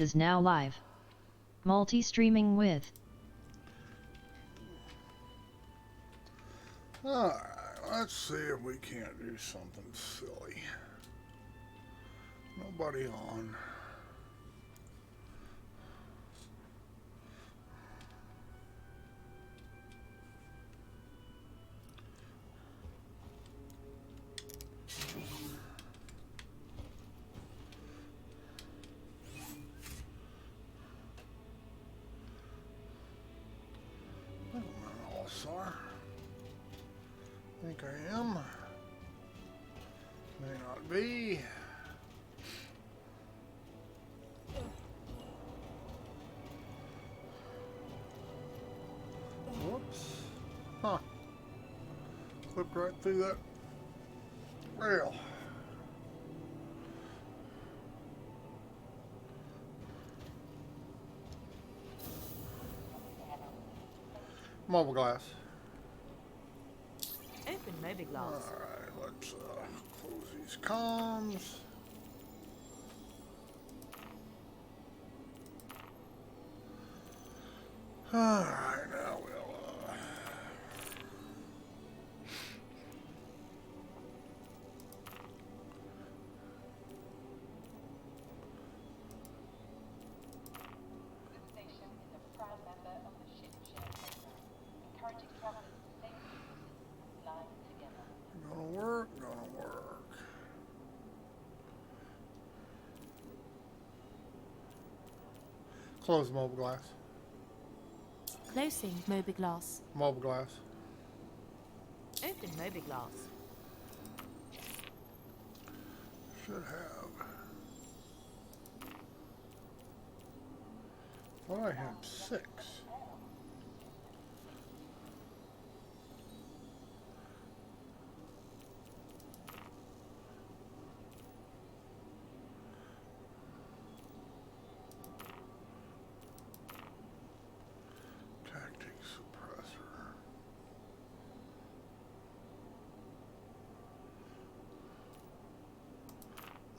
is now live. Multi-streaming with. Alright, let's see if we can't do something silly. Nobody on. I'm an all-star. Think I am. May not be. Whoops. Huh. Clipped right through that rail. Mobile glass. Open moby glass. Alright, let's close these comms. Alright, now we'll This station is a proud member of the Ship Share program, encouraging travelers to save resources, flying together. gonna work, gonna work. Close mobile glass. Closing moby glass. Mobile glass. Open moby glass. Should have. Well, I had 6. Tactic suppressor.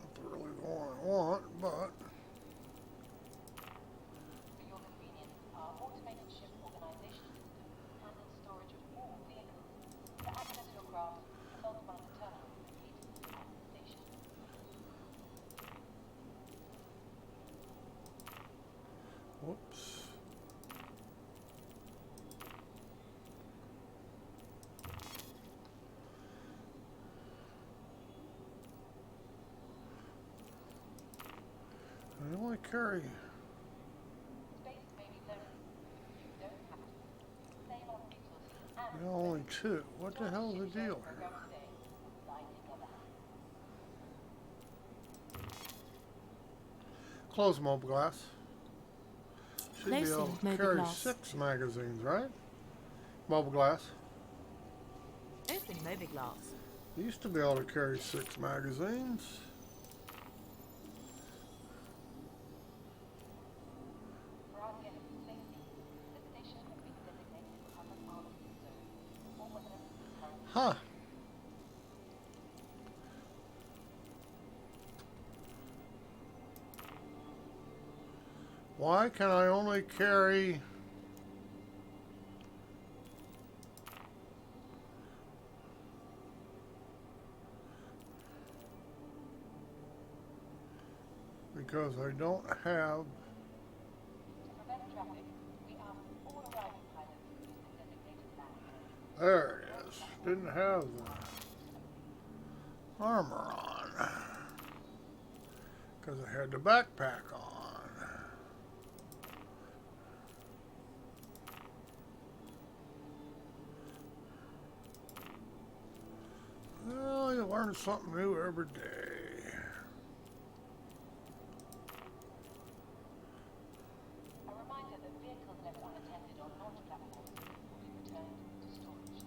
Not really the one I want, but For your convenience, our automated ship organization system handles storage of all vehicles. To access your craft, consult one of the terminals located at the station. whoops. I only carry. Space may be limited. You don't have to. Save on resources and Only 2. What the hell's the deal here? program today. Fly together. Close mobile glass. Should be Closing able to mobile carry glass. 6 magazines, right? Mobile glass. Open moby glass. Used to be able to carry 6 magazines. For our guests' safety, this station has been designated as an armed zone. All weapons currently Huh. Why can I only carry... Because I don't have... To prevent traffic, we ask all arriving pilots to use the designated landing. There it is. Didn't have the armor on. Because I had the backpack on. Well, you learn something new every day. A reminder that vehicles left unattended on launch platforms will be returned to storage.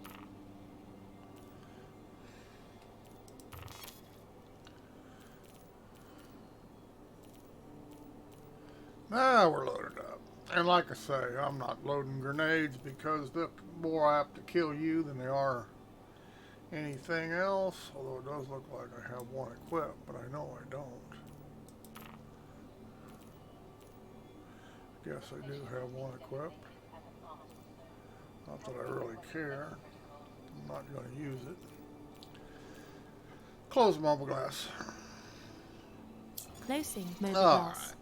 Now we're loaded up. And like I say, I'm not loading grenades because they're more apt to kill you than they are anything else. Although it does look like I have one equipped, but I know I don't. Guess I do have one equipped. Not that I really care. I'm not going to use it. Close the mobile glass. Closing mobile All glass. right.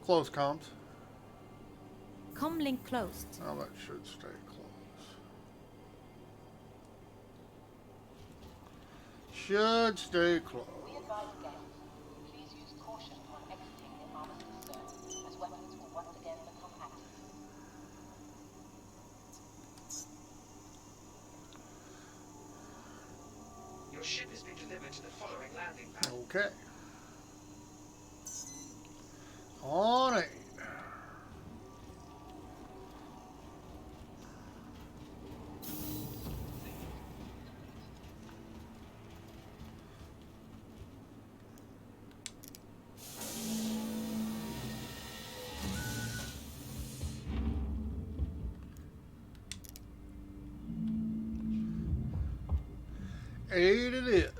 Close comms. Com link closed. Now that should stay closed. Should stay closed. We advise guests, please use caution when exiting the armistice zone, as weapons will once again become active. Your ship has been delivered to the following landing pad. Okay. On 8. Eight it is.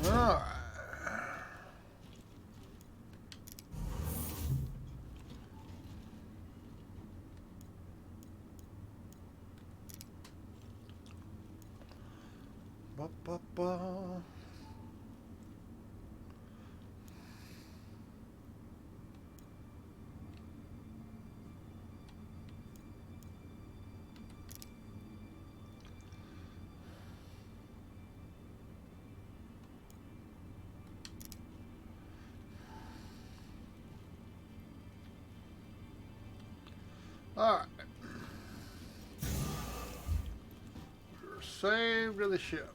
All right. Ba, ba, ba. All right. We're saved to the ship.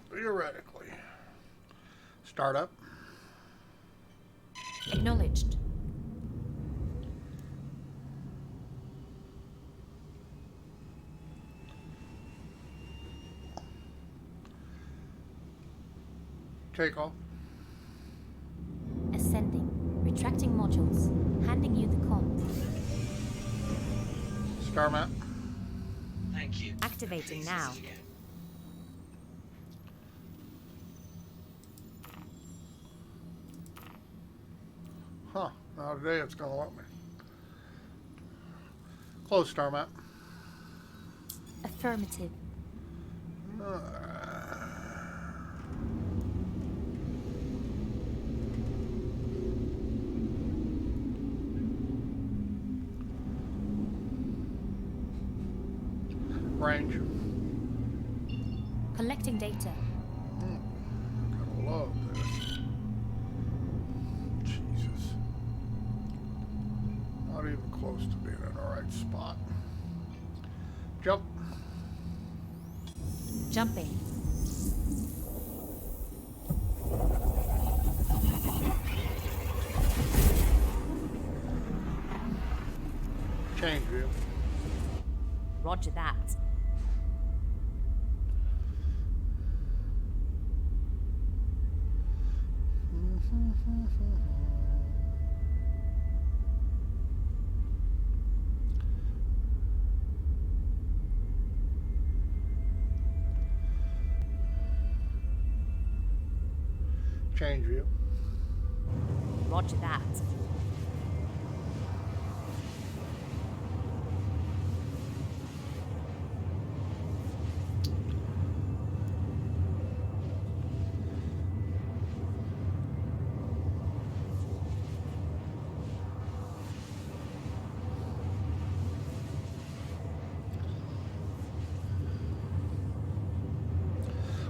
Theoretically. Start up. Acknowledged. Take off. Ascending. Retracting modules. Handing you the com. Star map. Thank you. Activating Please now. visit again. Huh. Now today it's going to let me. Close star map. Affirmative. Range. Collecting data. Gotta love this. Jesus. Not even close to being in the right spot. Jump. Jumping. Change view. Roger that. Change view. Roger that.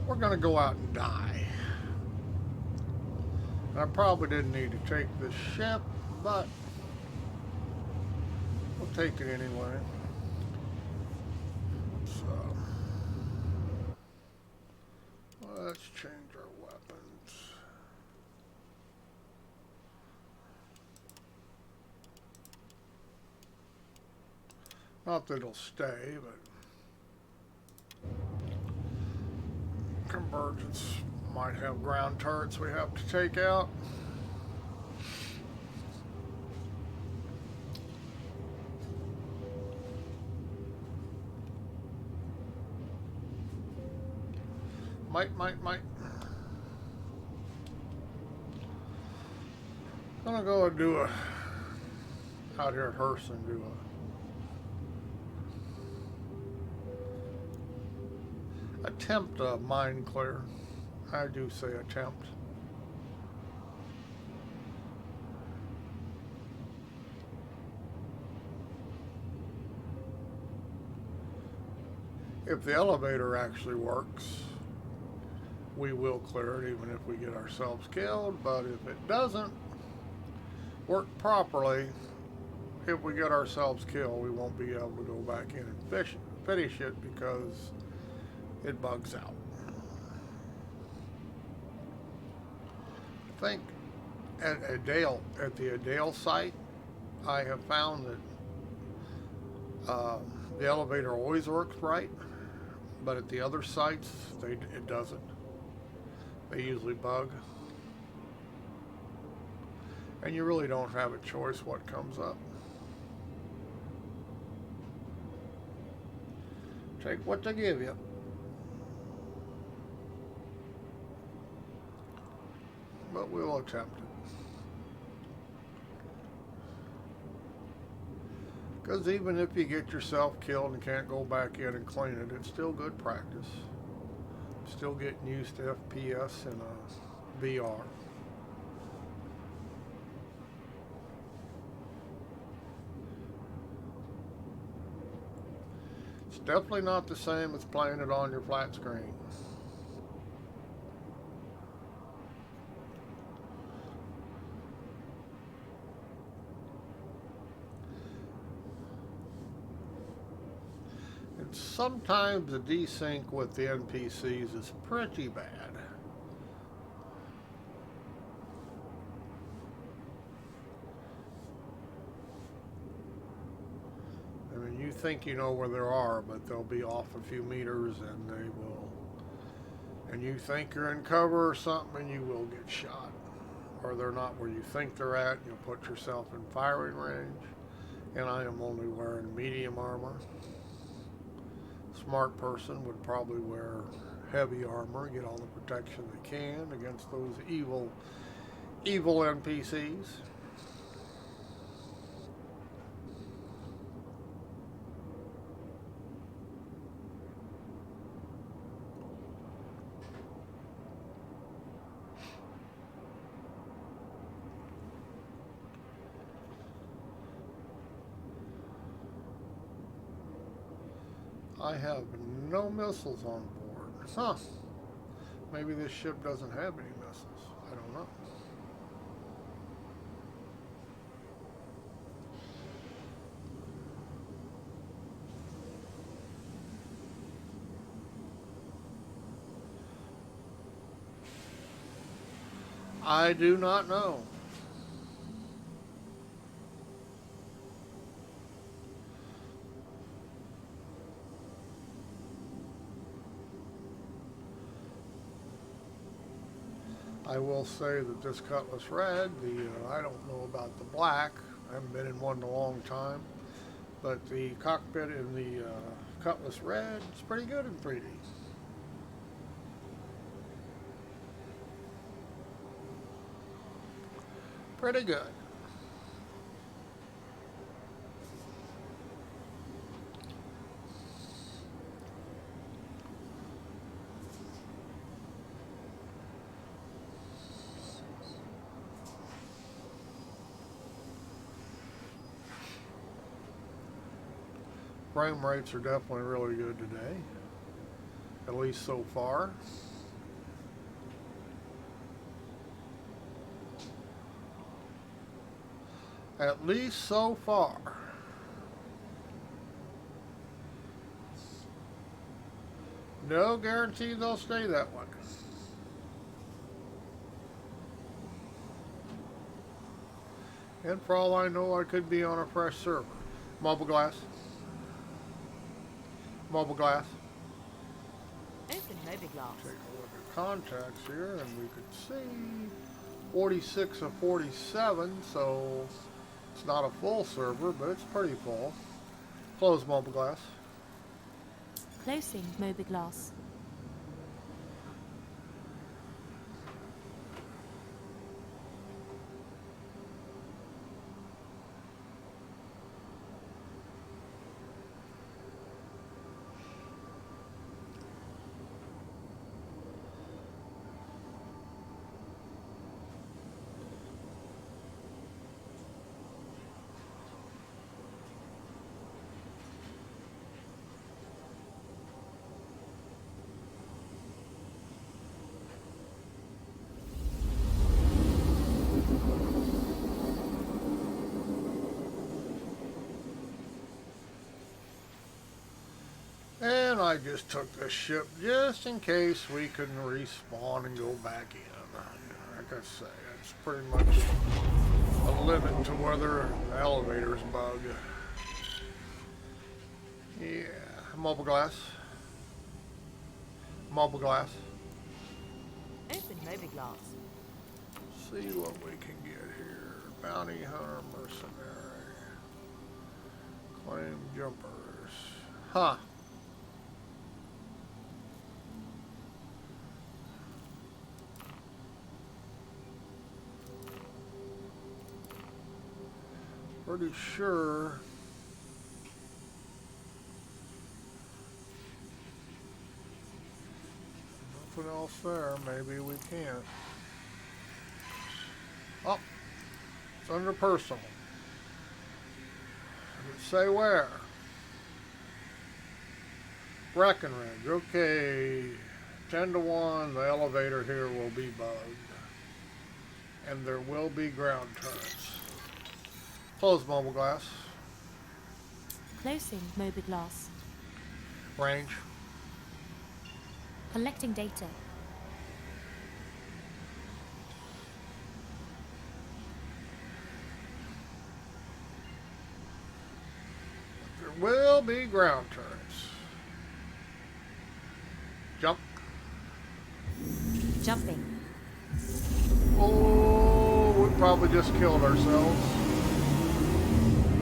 We're gonna go out and die. I probably didn't need to take this ship, but take it anyway. So, let's change our weapons. Not that it'll stay, but Convergence might have ground turrets we have to take out. Might. I'm gonna go and do a out here at Hurston do a attempt a mine clear. I do say attempt. If the elevator actually works, we will clear it even if we get ourselves killed, but if it doesn't work properly, if we get ourselves killed, we won't be able to go back in and finish it because it bugs out. I think at the Adale site, I have found that the elevator always works right, but at the other sites, it doesn't. They usually bug. And you really don't have a choice what comes up. Take what they give you. But we'll attempt it. Because even if you get yourself killed and can't go back in and clean it, it's still good practice. Still getting used to FPS and VR. It's definitely not the same as playing it on your flat screen. And sometimes the desync with the NPCs is pretty bad. I mean, you think you know where they are, but they'll be off a few meters and they will. And you think you're in cover or something and you will get shot. Or they're not where you think they're at. You'll put yourself in firing range. And I am only wearing medium armor. Smart person would probably wear heavy armor, get all the protection they can against those evil NPCs. I have no missiles on board. Huh. Maybe this ship doesn't have any missiles. I don't know. I do not know. I will say that this Cutlass Red, I don't know about the black. I haven't been in one in a long time. But the cockpit in the Cutlass Red is pretty good in 3D. Pretty good. Frame rates are definitely really good today, at least so far. At least so far. No guarantee they'll stay that way. And for all I know, I could be on a fresh server. Mobile glass. Mobile glass. Open Mobiglass. Take a look at contacts here, and we could see 46 of 47, so it's not a full server, but it's pretty full. Close mobile glass. Closing Mobiglass. And I just took this ship just in case we couldn't respawn and go back in. Like I say, it's pretty much a limit to whether the elevators bug. Yeah, mobile glass. Mobile glass. Open Mobiglass. See what we can get here. Bounty hunter, mercenary. Claim jumpers. Huh. Pretty sure nothing else there. Maybe we can't. Oh, it's under personal. Does it say where? Breckenridge. Okay. 10 to 1. The elevator here will be bugged. And there will be ground turrets. Close mobile glass. Closing Mobiglass. Range. Collecting data. There will be ground turrets. Jump. Jumping. Oh, we probably just killed ourselves.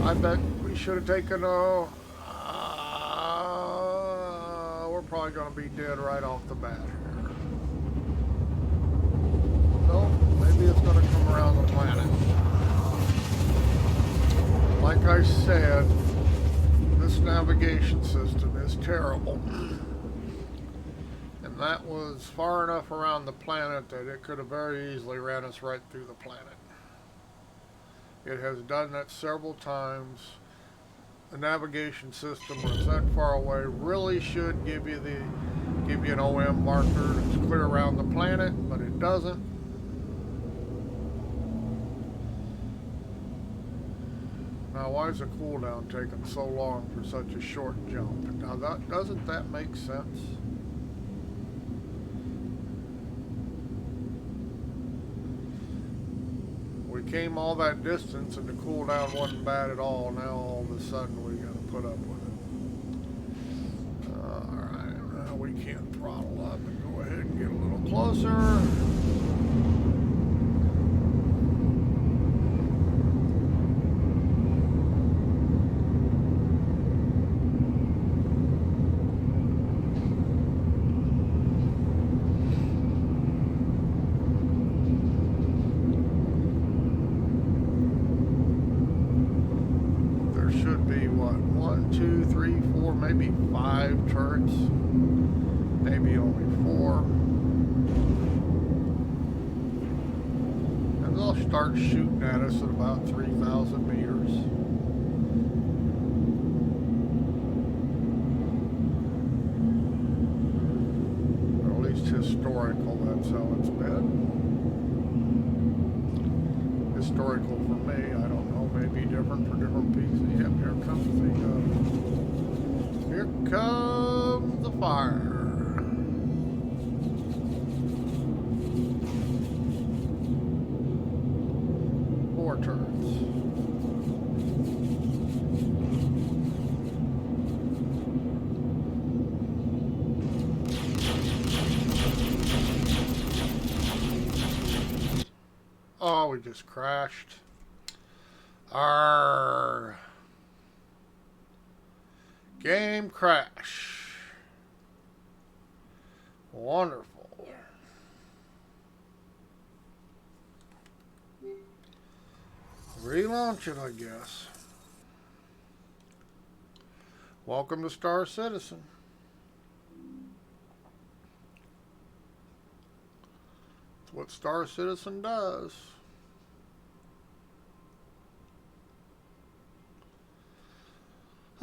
I bet we should have taken we're probably going to be dead right off the bat here. No, maybe it's going to come around the planet. Like I said, this navigation system is terrible. And that was far enough around the planet that it could have very easily ran us right through the planet. It has done that several times. The navigation system, when it's that far away, really should give you an OM marker that's clear around the planet, but it doesn't. Now, why is the cooldown taking so long for such a short jump? Now, doesn't that make sense? We came all that distance and the cooldown wasn't bad at all. Now all of a sudden we got to put up with it. Alright, now we can throttle up and go ahead and get a little closer. Maybe 5 turrets, maybe only 4, and they'll start shooting at us at about 3,000 meters. Or at least historical, that's how it's been. Historical for me, I don't know, maybe different for different pieces. Yep, here comes the fire. we just crashed. Our game crash. Wonderful. Relaunch it, I guess. Welcome to Star Citizen. That's what Star Citizen does.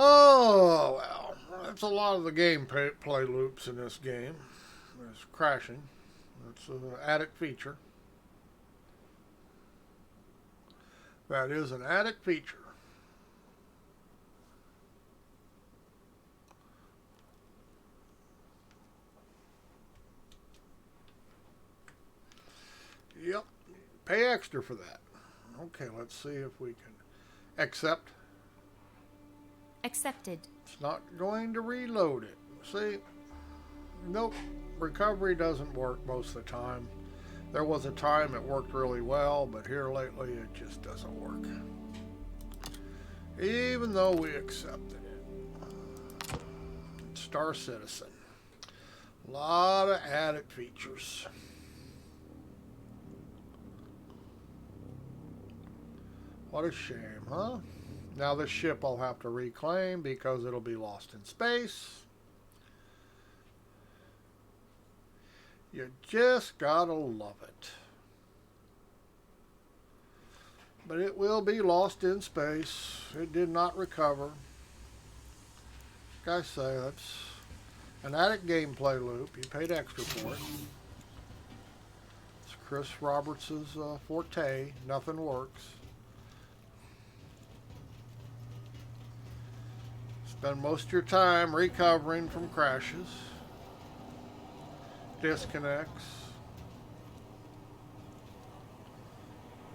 Oh, well. That's a lot of the gameplay loops in this game. It's crashing. It's an added feature. That is an added feature. Yep. Pay extra for that. Okay, let's see if we can accept. Accepted. It's not going to reload it. See? Nope. Recovery doesn't work most of the time. There was a time it worked really well, but here lately it just doesn't work. Even though we accepted it. Star Citizen. A lot of added features. What a shame, huh? Now this ship I'll have to reclaim because it'll be lost in space. You just gotta love it. But it will be lost in space. It did not recover. Like I say, that's an added gameplay loop. You paid extra for it. It's Chris Roberts' forte. Nothing works. Spend most of your time recovering from crashes, disconnects.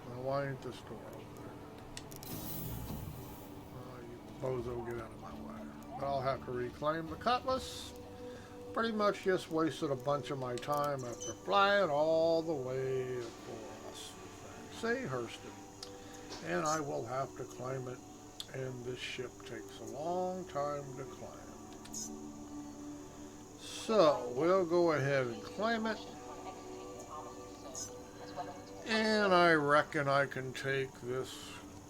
Now, why ain't this door open? You bozo, get out of my way. But I'll have to reclaim the Cutlass. Pretty much just wasted a bunch of my time after flying all the way across. See, Hurston. And I will have to claim it. And this ship takes a long time to climb. So, we'll go ahead and claim it. And I reckon I can take this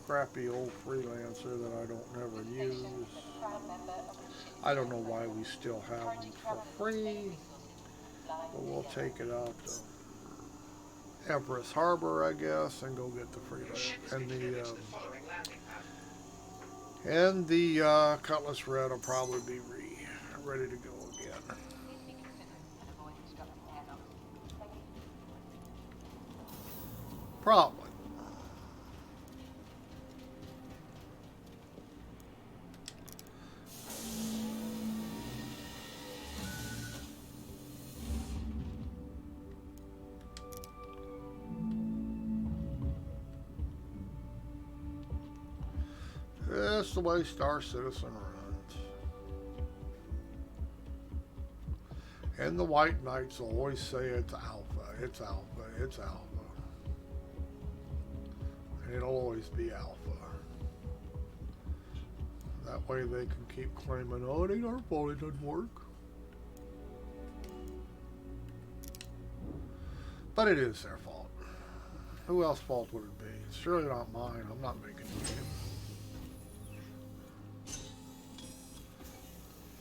crappy old freelancer that I don't never use. I don't know why we still have them for free. But we'll take it out to Everest Harbor, I guess, and go get the freelancer. And the Cutlass Red will probably be ready to go again. Probably. That's the way Star Citizen runs. And the White Knights will always say it's alpha, it's alpha, it's alpha. And it'll always be alpha. That way they can keep claiming, oh, it ain't our fault, it doesn't work. But it is their fault. Who else's fault would it be? It's surely not mine. I'm not making the game.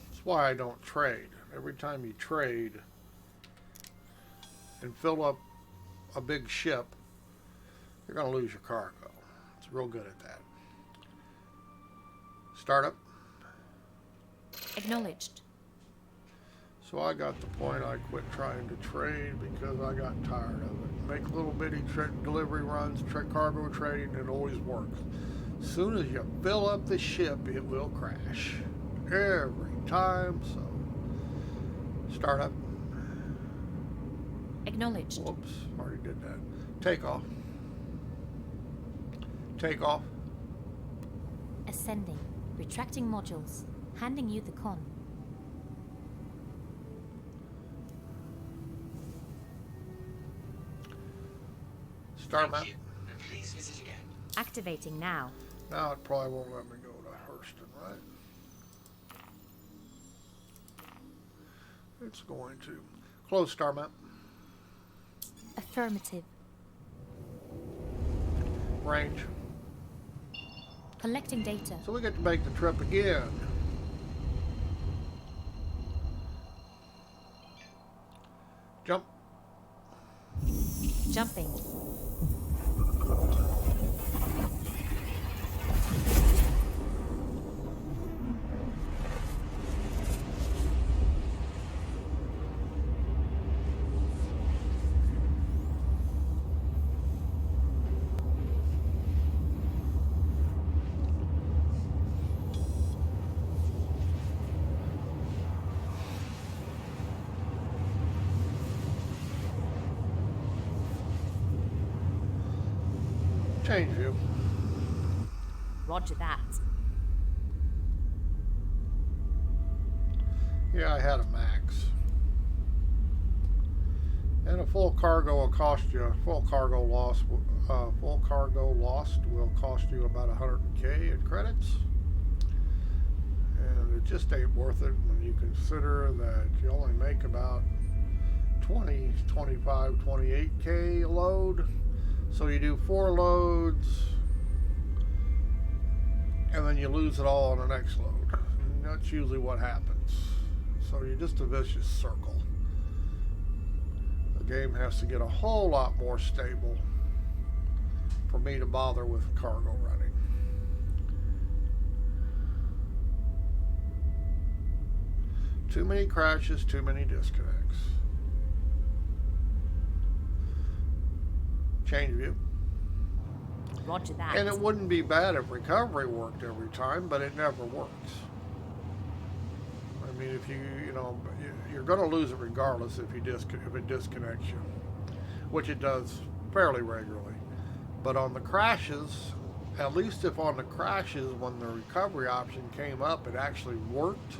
That's why I don't trade. Every time you trade and fill up a big ship, you're going to lose your cargo. It's real good at that. Startup. Acknowledged. So I got the point I quit trying to trade because I got tired of it. Make little bitty delivery runs, cargo trading, it always works. As soon as you fill up the ship, it will crash. Every time, so. Startup. Acknowledged. Whoops, already did that. Take off. Take off. Ascending. Retracting modules. Handing you the con. Start map. Thank you. Activating now. Now it probably won't let me go to Hurston, right? It's going to. Close star map. Affirmative. Range. Collecting data. So we get to make the trip again. Jump. Jumping. Change view. Roger that. Yeah, I had a max. And a full cargo will cost you, full cargo lost will cost you about 100K in credits. And it just ain't worth it when you consider that you only make about 20, 25, 28K a load. So you do 4 loads, and then you lose it all on the next load. And that's usually what happens. So you're just a vicious circle. The game has to get a whole lot more stable for me to bother with cargo running. Too many crashes, too many disconnects. Change view. Roger that. And it wouldn't be bad if recovery worked every time, but it never works. I mean, if you're going to lose it regardless if it disconnects you, which it does fairly regularly. But on the crashes, at least if on the crashes when the recovery option came up, it actually worked.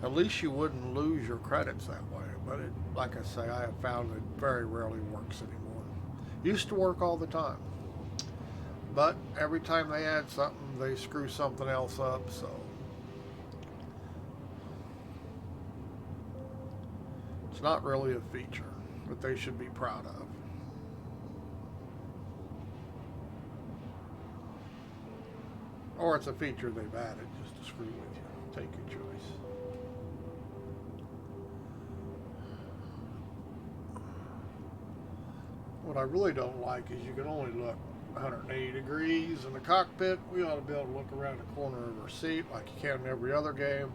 At least you wouldn't lose your credits that way. But it, like I say, I have found it very rarely works anymore. Used to work all the time. But every time they add something, they screw something else up, so. It's not really a feature that they should be proud of. Or it's a feature they've added just to screw with you. Take your choice. What I really don't like is you can only look 180 degrees in the cockpit. We ought to be able to look around the corner of our seat like you can in every other game.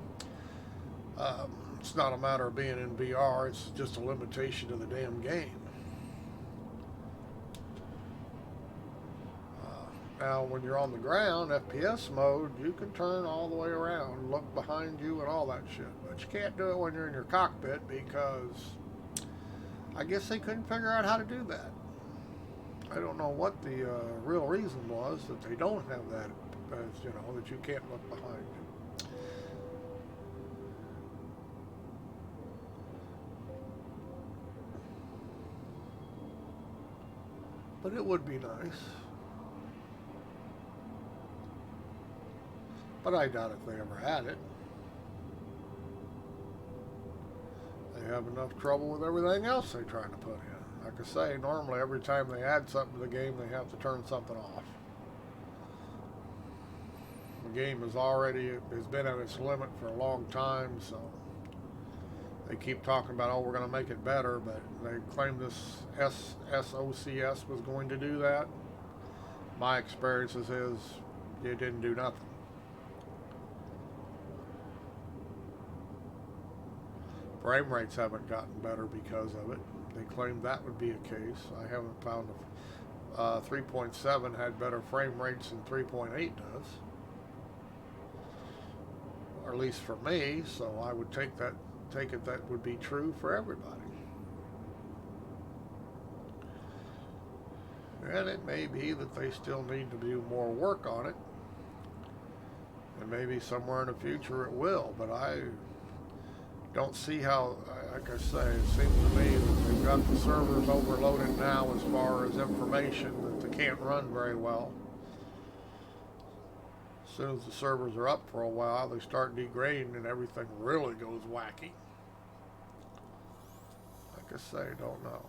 It's not a matter of being in VR, it's just a limitation of the damn game. Now when you're on the ground, FPS mode, you can turn all the way around, look behind you and all that shit. But you can't do it when you're in your cockpit because I guess they couldn't figure out how to do that. I don't know what the real reason was that they don't have that, as you know, that you can't look behind you. But it would be nice. But I doubt if they ever had it. They have enough trouble with everything else they're trying to put in. Like I say, normally every time they add something to the game, they have to turn something off. The game has been at its limit for a long time, so they keep talking about, oh, we're going to make it better, but they claim this SOCS was going to do that. My experiences is it didn't do nothing. Frame rates haven't gotten better because of it. They claimed that would be a case. I haven't found 3.7 had better frame rates than 3.8 does. Or at least for me, so I would take it that would be true for everybody. And it may be that they still need to do more work on it. And maybe somewhere in the future it will, but I don't see how, like I say, it seems to me that they got the servers overloaded now as far as information that they can't run very well. As soon as the servers are up for a while, they start degrading and everything really goes wacky. Like I say, don't know.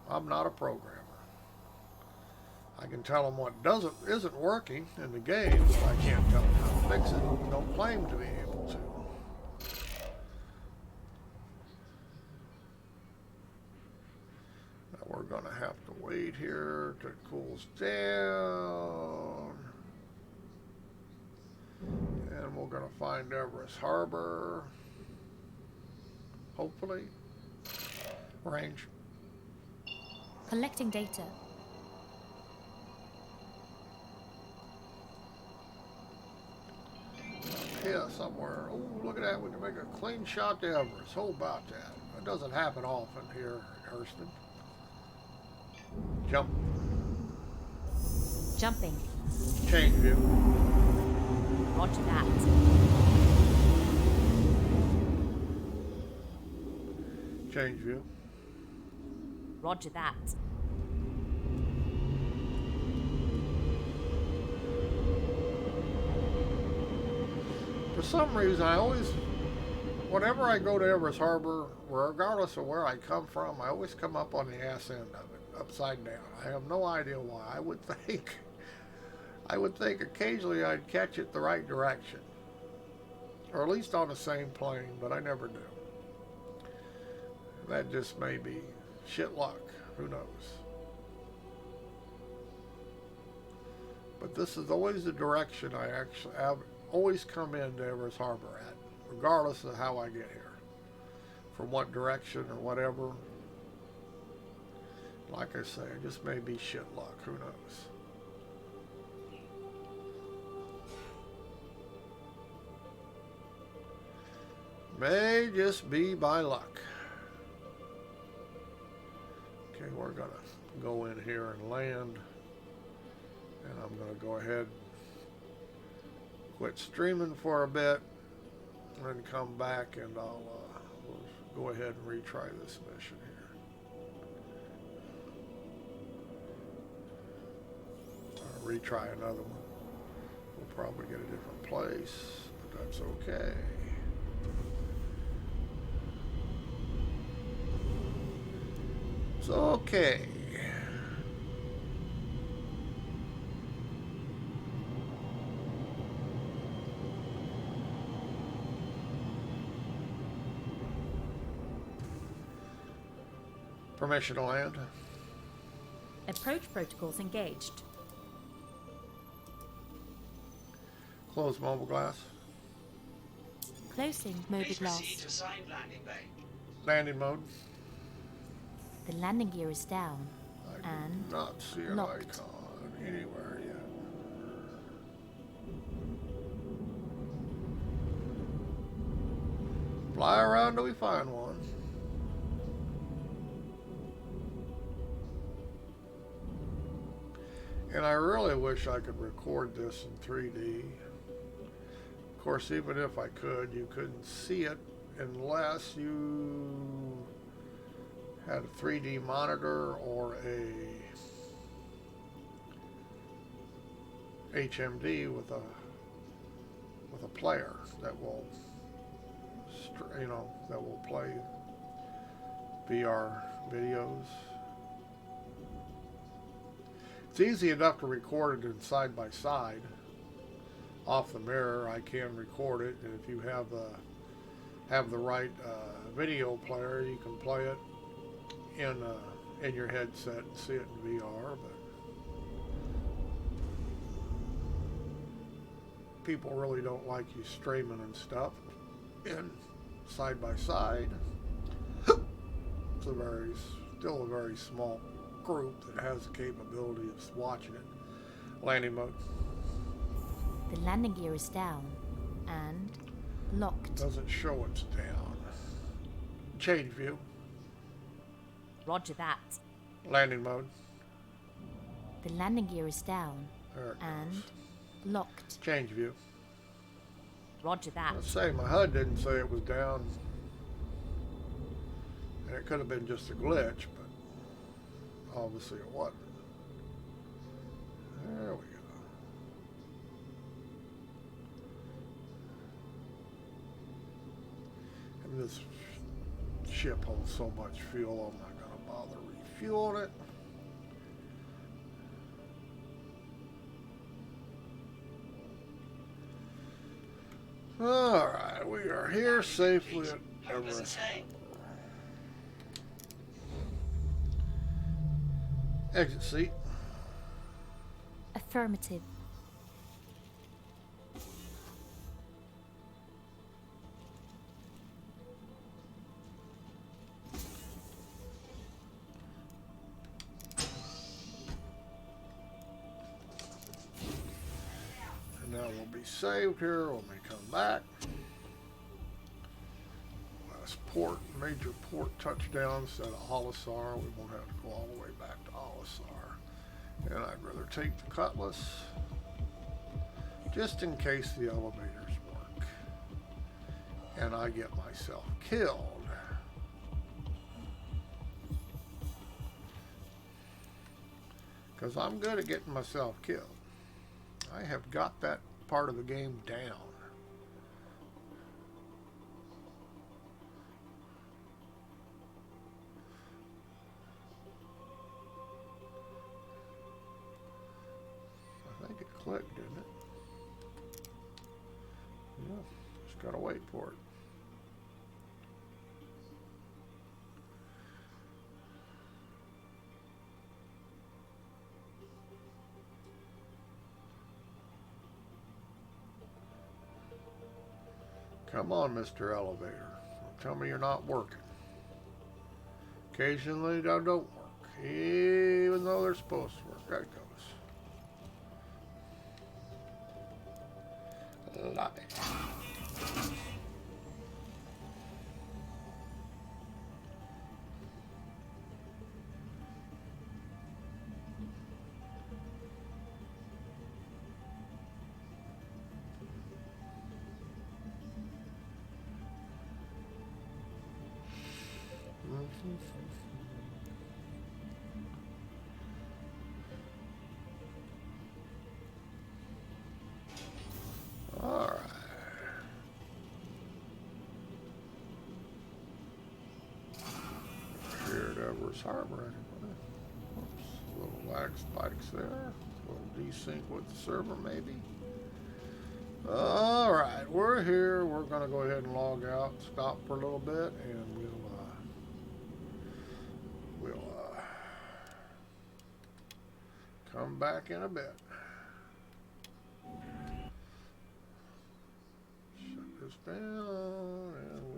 I'm not a programmer. I can tell them what isn't working in the game, but I can't tell them how to fix it. Don't claim to be able to. Now we're going to have to wait here till it cools down. And we're going to find Everest Harbor. Hopefully. Range. Collecting data. Here somewhere. Oh, look at that. We can make a clean shot to Everest. How about that? That doesn't happen often here at Hurston. Jump. Jumping. Change view. Roger that. Change view. Roger that. For some reason, whenever I go to Everest Harbor, regardless of where I come from, I always come up on the ass end of it, upside down. I have no idea why. I would think occasionally I'd catch it the right direction, or at least on the same plane, but I never do. That just may be shit luck. Who knows? But this is always the direction I've always come into Everest Harbor at, regardless of how I get here, from what direction or whatever. Like I say, it just may be shit luck. Who knows? May just be by luck. Okay, we're gonna go in here and land, and I'm gonna go ahead, quit streaming for a bit, and then come back, and we'll go ahead and retry this mission here. Retry another one. We'll probably get a different place, but that's okay. It's okay. Permission to land. Approach protocols engaged. Close mobile glass. Closing Please mobile proceed glass. to assigned landing bay. Landing mode. The landing gear is down. I do And not see an locked. icon anywhere yet. Fly around till we find one. And I really wish I could record this in 3D. Of course, even if I could, you couldn't see it unless you had a 3D monitor or a HMD with a player that will, that will play VR videos. It's easy enough to record it in side by side off the mirror. I can record it, and if you have the right video player, you can play it in your headset and see it in VR. But people really don't like you streaming and stuff in side by side. It's still a very small group that has the capability of watching it. Landing mode. The landing gear is down and locked. Doesn't show it's down. Change view. Roger that. Landing mode. The landing gear is down There it and goes. locked. Change view. Roger that. Let's say my HUD didn't say it was down. And it could have been just a glitch, but obviously it wasn't. There we go. And this ship holds so much fuel, I'm not going to bother refueling it. Alright, we are here safely at Home as a Everest. say. Exit seat. Affirmative. And now we'll be saved here when we come back. Last port, major port touchdown instead of Olisar. We won't have to go all the way back to Olisar. And I'd rather take the Cutlass just in case the elevators work and I get myself killed. Because I'm good at getting myself killed. I have got that part of the game down. I think it clicked, didn't it? Yeah, just gotta wait for it. Come on, Mr. Elevator. Don't tell me you're not working. Occasionally they don't work, even though they're supposed to work. There it goes. Lie. All right. Here at Everest Harbor, anyway. Oops, a little lag spikes there. A little desync with the server, maybe. All right, we're here. We're gonna go ahead and log out, stop for a little bit, and we'll come back in a bit. Shut this down, and